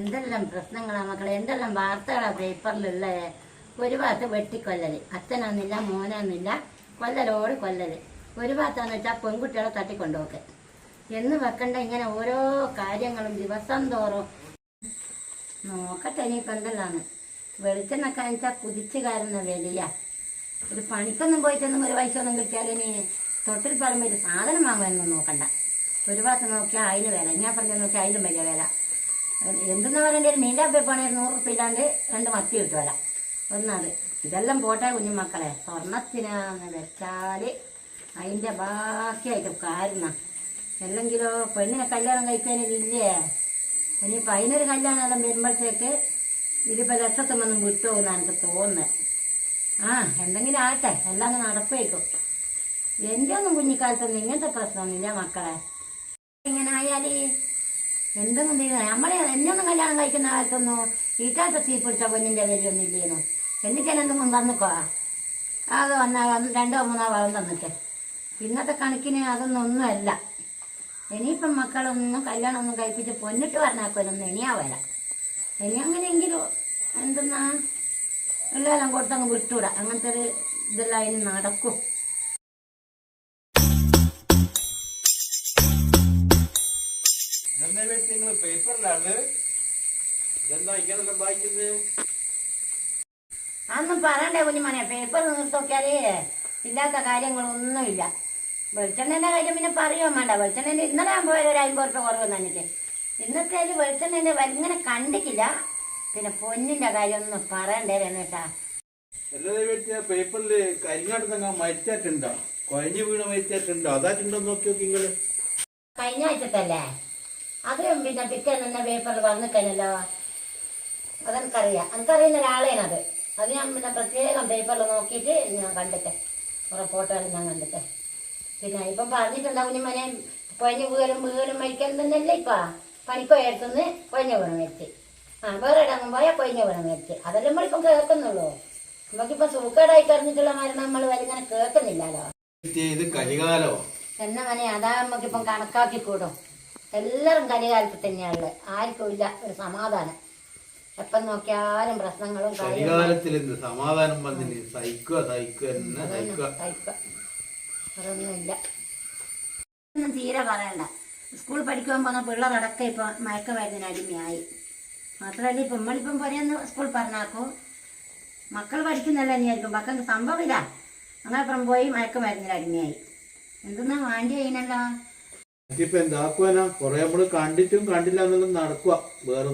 എന്തെല്ലാം പ്രശ്നങ്ങളാ മക്കളെ, എന്തെല്ലാം വാർത്തകളാ പേപ്പറിലുള്ള. ഒരു ഭാഗത്ത് വെട്ടിക്കൊല്ലല്, അച്ഛനാന്നില്ല മോനാന്നില്ല, കൊല്ലലോട് കൊല്ലല്. ഒരു ഭാഗത്താന്ന് വെച്ചാൽ പെൺകുട്ടികളെ തട്ടിക്കൊണ്ടുപോക്ക്. എന്ന് വെക്കണ്ട ഇങ്ങനെ ഓരോ കാര്യങ്ങളും ദിവസം തോറും. നോക്കട്ടെ ഇനിയിപ്പോൾ എന്തെല്ലാന്ന്. വെളിച്ചെണ്ണൊക്കെ വെച്ചാൽ കുതിച്ച് കയറുന്ന വലിയ ഒരു പണിക്കൊന്നും പോയിട്ടൊന്നും ഒരു പൈസ ഒന്നും കിട്ടിയാൽ ഇനി തൊട്ടിൽ പറയുമ്പോൾ ഒരു സാധനം വാങ്ങുമെന്നൊന്നും നോക്കണ്ട. ഒരു ഭാഗത്ത് നോക്കിയാൽ അതിന് വില, ഞാൻ പറഞ്ഞു നോക്കിയാൽ അതിലും വലിയ വില. എന്തെന്ന് പറയേണ്ട ഒരു നീലാപ്പേപ്പാണ് 100 ഉറുപ്പ്യ ഇല്ലാണ്ട് 2 മത്തി കിട്ടുമല്ല. ഒന്നത് ഇതെല്ലാം പോട്ടെ കുഞ്ഞുമക്കളെ, സ്വർണത്തിനാന്ന് വെച്ചാൽ അതിൻ്റെ ബാക്കിയായിട്ട് കാരണം. അല്ലെങ്കിലോ പെണ്ണിനെ കല്യാണം കഴിക്കാനില്ലേ, ഇനിയിപ്പോൾ അതിനൊരു കല്യാണമെല്ലാം വരുമ്പോഴത്തേക്ക് ഇതിപ്പോൾ ലക്ഷത്തൊന്നും വിട്ടുപോകുന്ന എനിക്ക് തോന്നുന്നത്. എന്തെങ്കിലും ആട്ടെ, എല്ലാം അങ്ങ് നടക്കുമായിരിക്കും. എൻ്റെ ഒന്നും കുഞ്ഞിക്കാലത്തൊന്നും ഇങ്ങനത്തെ പ്രശ്നമൊന്നുമില്ല മക്കളെ. ഇങ്ങനെ ആയാൽ എന്തെങ്കിലും തീരുമാനം നമ്മളെ എന്നൊന്നും കല്യാണം കഴിക്കുന്ന കാലത്തൊന്നും വീട്ടാത്ത തീ പിടിച്ച പൊന്നിൻ്റെ വിലയൊന്നും ഇല്ലേനു. എന്നിട്ടാണ് എന്തെങ്കിലും തന്നിക്കോ, അത് വന്നാൽ 2 or 3 വളം തന്നിട്ട്. ഇന്നത്തെ കണക്കിന് അതൊന്നൊന്നുമല്ല. ഇനിയിപ്പം മക്കളൊന്നും കല്യാണമൊന്നും കഴിപ്പിച്ച് പൊന്നിട്ട് പറഞ്ഞാക്കൊല്ലൊന്നും ഇനിയാവല. ഇനി അങ്ങനെയെങ്കിലും എന്തെന്നാ എല്ലാം കൊടുത്തങ്ങ് വിട്ടൂടാ. അങ്ങനത്തെ ഒരു ഇതെല്ലാം അതിന് നടക്കും. അതൊന്നും പറയണ്ടേ കുഞ്ഞുമനെ, പേപ്പർ നിർത്തോക്കിയാലേ ഇല്ലാത്ത കാര്യങ്ങളൊന്നുമില്ല. വെളിച്ചെണ്ണേൻ്റെ കാര്യം പിന്നെ പറയുകയും വേണ്ട. വെളിച്ചെണ്ണേൻ്റെ ഇന്നലെ ആകുമ്പോൾ ഒരു 50 ഉറുപ്പ്യ കുറവ് തന്നിട്ട്. ഇന്നത്തെ വെളിച്ചെണ്ണേൻ്റെ ഇങ്ങനെ കണ്ടിട്ടില്ല. പിന്നെ പൊന്നിന്റെ കാര്യം ഒന്നും പറയണ്ടേ രമേട്ടാ. പേപ്പറില് കരിങ്ങാട്ട് മരിച്ചിട്ടുണ്ടോ, കൊഴഞ്ഞു വീണ് മരിച്ചിട്ടുണ്ടോ, അതായിട്ടുണ്ടോ നോക്കി നോക്കി നിങ്ങള്. കഴിഞ്ഞ ആഴ്ചത്തല്ലേ അത്, പിന്നെ പിറ്റേന്ന് തന്നെ പേപ്പറിൽ വന്നിക്കണല്ലോ. അതെനിക്കറിയാം, എനിക്കറിയുന്ന ഒരാളേനത്. അത് ഞാൻ പിന്നെ പ്രത്യേകം പേപ്പറിൽ നോക്കിയിട്ട് ഞാൻ കണ്ടിട്ടെ, കുറെ ഫോട്ടോകൾ ഞാൻ കണ്ടിട്ടെ. പിന്നെ ഇപ്പം പറഞ്ഞിട്ടുണ്ടാ കുഞ്ഞുമനെ, കൊഴഞ്ഞു വീഴും മരിക്കാൻ തന്നെയല്ലേ ഇപ്പൊ. പണിക്കോയടുത്തുനിന്ന് കൊഴഞ്ഞു വീണ് മരിച്ച്, വേറെ ഇടങ്ങും പോയാൽ കൊഴഞ്ഞു വീണ് മരിച്ച്. അതെല്ലാം നമ്മളിപ്പം കേൾക്കുന്നുള്ളൂ. നമുക്കിപ്പോ സൂക്കേടായി കഴിഞ്ഞിട്ടുള്ള മരണം നമ്മൾ വലിങ്ങനെ കേൾക്കുന്നില്ലല്ലോ. എന്നെ മനെ അതാ നമുക്കിപ്പം കണക്കാക്കി കൂടും. എല്ലാവരും കലികാലത്ത് തന്നെയാണുള്ളത്. ആർക്കും ഇല്ല ഒരു സമാധാനം. എപ്പം നോക്കിയാലും പ്രശ്നങ്ങളും അതൊന്നുമില്ല. ഒന്നും തീരെ പറയണ്ട. സ്കൂൾ പഠിക്കുവാൻ പോകുന്ന പിള്ളേരടക്കം ഇപ്പൊ മയക്കുമരുന്നിന് അടിമയായി. മാത്രമല്ല ഇപ്പം നമ്മളിപ്പം പറയുന്ന സ്കൂൾ പറഞ്ഞാക്കും മക്കൾ പഠിക്കുന്നല്ല തന്നെയായിരിക്കും. മക്കൾക്ക് സംഭവമില്ല, അങ്ങനെ ഇപ്പം പോയി മയക്കുമരുന്നിന് അടിമയായി. എന്തെന്നാ വേണ്ടി ചെയ്യുന്നല്ലോ. ഇപ്പൊ എന്താക്കുവാനാ, കൊറേ നമ്മള് കണ്ടിട്ടും കണ്ടില്ല എന്നുള്ളത് നടക്കുക വേറെ.